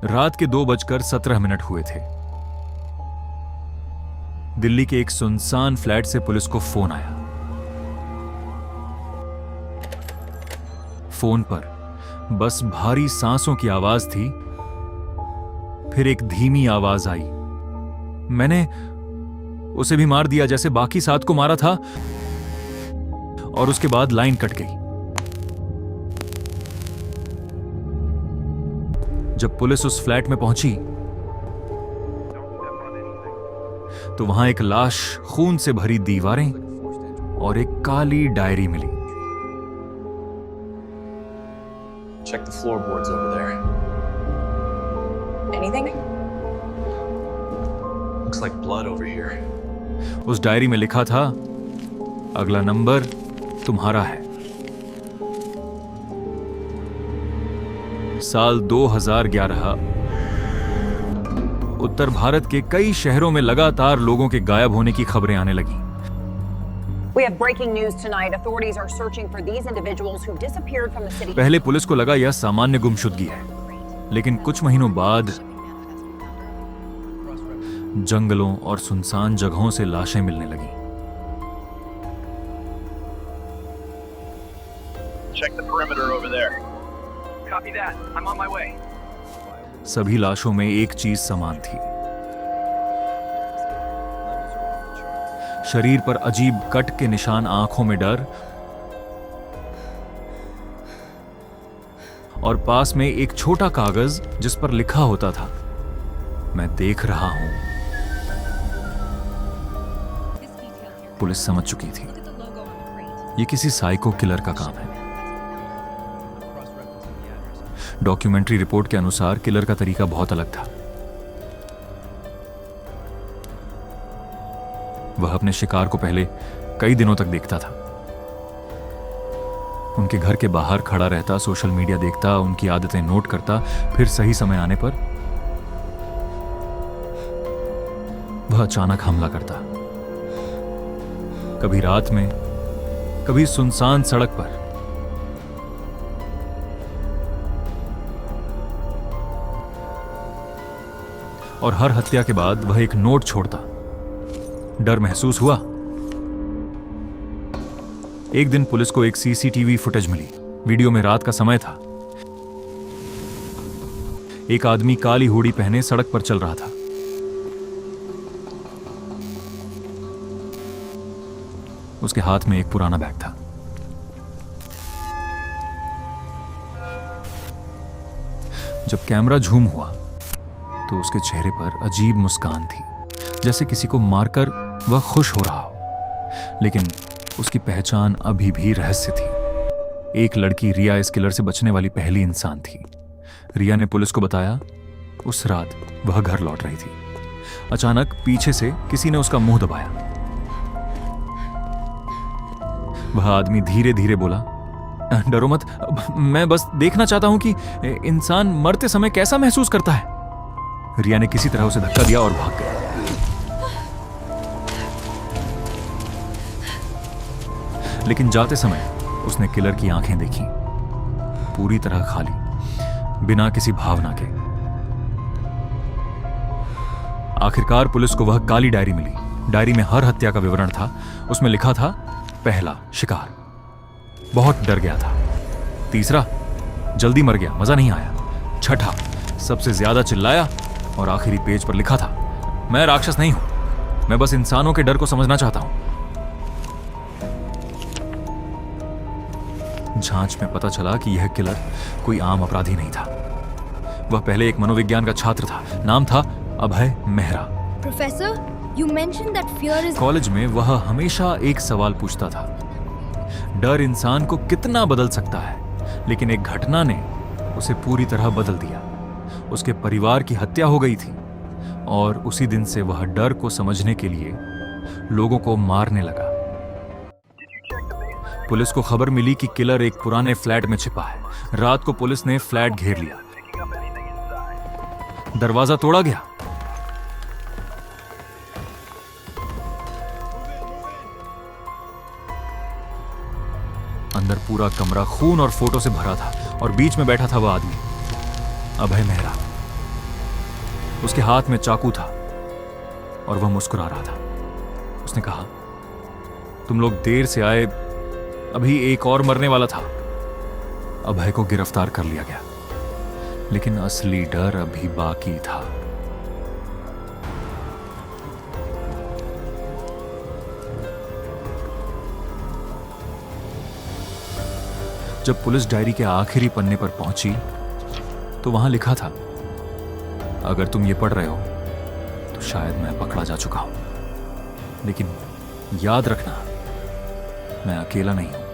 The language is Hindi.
रात के 2:17 हुए थे। दिल्ली के एक सुनसान फ्लैट से पुलिस को फोन आया। फोन पर बस भारी सांसों की आवाज थी, फिर एक धीमी आवाज आई, मैंने उसे भी मार दिया जैसे बाकी 7 को मारा था। और उसके बाद लाइन कट गई। जब पुलिस उस फ्लैट में पहुंची तो वहां एक लाश, खून से भरी दीवारें और एक काली डायरी मिली। Check the floorboards over there. Anything? Looks like blood over here. उस डायरी में लिखा था, अगला नंबर तुम्हारा है। साल 2011। उत्तर भारत के कई शहरों में लगातार लोगों के गायब होने की खबरें आने लगी। We have breaking news tonight. Authorities are searching for these individuals who disappeared from the city. पहले पुलिस को लगा यह सामान्य गुमशुदगी है, लेकिन कुछ महीनों बाद जंगलों और सुनसान जगहों से लाशें मिलने लगी। Check the perimeter over there. Copy that. I'm on my way. सभी लाशों में एक चीज समान थी, शरीर पर अजीब कट के निशान, आंखों में डर, और पास में एक छोटा कागज जिस पर लिखा होता था, मैं देख रहा हूं। पुलिस समझ चुकी थी यह किसी साइको किलर का काम है। डॉक्यूमेंट्री रिपोर्ट के अनुसार किलर का तरीका बहुत अलग था। वह अपने शिकार को पहले कई दिनों तक देखता था। उनके घर के बाहर खड़ा रहता, सोशल मीडिया देखता, उनकी आदतें नोट करता, फिर सही समय आने पर वह अचानक हमला करता। कभी रात में, कभी सुनसान सड़क पर। और हर हत्या के बाद वह एक नोट छोड़ता। डर महसूस हुआ। एक दिन पुलिस को एक सीसीटीवी फुटेज मिली। वीडियो में रात का समय था। एक आदमी काली हुडी पहने सड़क पर चल रहा था। उसके हाथ में एक पुराना बैग था। जब कैमरा झूम हुआ तो उसके चेहरे पर अजीब मुस्कान थी, जैसे किसी को मारकर वह खुश हो रहा हो। लेकिन उसकी पहचान अभी भी रहस्य थी। एक लड़की रिया इस किलर से बचने वाली पहली इंसान थी। रिया ने पुलिस को बताया, उस रात वह घर लौट रही थी। अचानक पीछे से किसी ने उसका मुंह दबाया। वह आदमी धीरे धीरे बोला, डरो मत, मैं बस देखना चाहता हूं कि इंसान मरते समय कैसा महसूस करता है। रिया ने किसी तरह उसे धक्का दिया और भाग गया। लेकिन जाते समय उसने किलर की आंखें देखी, पूरी तरह खाली, बिना किसी भावना के। आखिरकार पुलिस को वह काली डायरी मिली। डायरी में हर हत्या का विवरण था। उसमें लिखा था, पहला शिकार, बहुत डर गया था। तीसरा, जल्दी मर गया, मजा नहीं आया। छठा, सबसे ज्यादा चिल्लाया। और आखिरी पेज पर लिखा था, मैं राक्षस नहीं हूं, मैं बस इंसानों के डर को समझना चाहता हूं। जांच में पता चला कि यह किलर कोई आम अपराधी नहीं था। वह पहले एक मनोविज्ञान का छात्र था। नाम था Abhay Mehra. Professor, you mentioned that fear is... college में वह हमेशा एक सवाल पूछता था, डर इंसान को कितना बदल सकता है। लेकिन एक घटना ने उसे पूरी तरह बदल दिया। उसके परिवार की हत्या हो गई थी और उसी दिन से वह डर को समझने के लिए लोगों को मारने लगा। पुलिस को खबर मिली कि किलर एक पुराने फ्लैट में छिपा है। रात को पुलिस ने फ्लैट घेर लिया। दरवाजा तोड़ा गया। अंदर पूरा कमरा खून और फोटो से भरा था और बीच में बैठा था वह आदमी, अभय मेहरा। उसके हाथ में चाकू था और वह मुस्कुरा रहा था। उसने कहा, तुम लोग देर से आए, अभी एक और मरने वाला था। अभय को गिरफ्तार कर लिया गया, लेकिन असली डर अभी बाकी था। जब पुलिस डायरी के आखिरी पन्ने पर पहुंची तो वहां लिखा था, अगर तुम ये पढ़ रहे हो तो शायद मैं पकड़ा जा चुका हूं, लेकिन याद रखना मैं अकेला नहीं हूं।